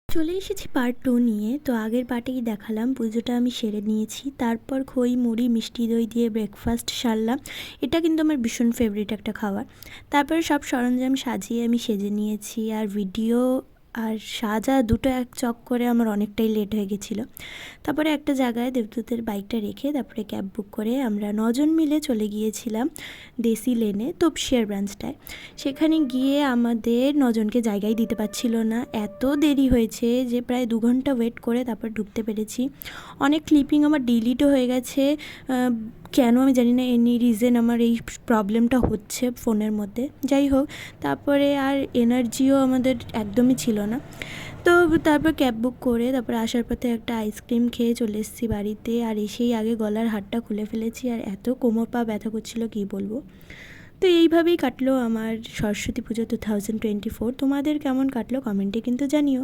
চলে এসেছি পার্ট 2 নিয়ে। তো আগের পার্টেই দেখালাম পুজোটা আমি সেরে নিয়েছি। তারপর খই, মুড়ি, মিষ্টি দই দিয়ে ব্রেকফাস্ট সারলাম। এটা কিন্তু আমার ভীষণ ফেভারিট একটা খাবার। তারপরে সব সরঞ্জাম সাজিয়ে আমি সেজে নিয়েছি। আর ভিডিও আর সাজা দুটো এক চক্করে আমার অনেকটাই লেট হয়ে গেছিলো। তারপরে একটা জায়গায় দেবদূতের বাইকটা রেখে তারপরে ক্যাব বুক করে আমরা 9 জন মিলে চলে গিয়েছিলাম দেশি লেনে তপসিয়ার ব্রাঞ্চটায়। সেখানে গিয়ে আমাদের 9 জনকে জায়গাই দিতে পারছিল না, এত দেরি হয়েছে যে প্রায় 2 ঘন্টা ওয়েট করে তারপর ঢুকতে পেরেছি। অনেক ক্লিপিং আমার ডিলিটও হয়ে গেছে, কেন আমি জানি না, এনি রিজন আমার এই প্রবলেমটা হচ্ছে ফোনের মধ্যে। যাই হোক, তারপরে আর এনার্জিও আমাদের একদমই ছিল না। তো তারপর ক্যাব বুক করে তারপর আসার পথে একটা আইসক্রিম খেয়ে চলে এসেছি বাড়িতে। আর এসেই আগে গলার হারটা খুলে ফেলেছি, আর এত কোমর পা ব্যথা করছিল কী বলবো। তো এইভাবেই কাটলো আমার সরস্বতী পুজো 2024। তোমাদের কেমন কাটলো কমেন্টে কিন্তু জানিও।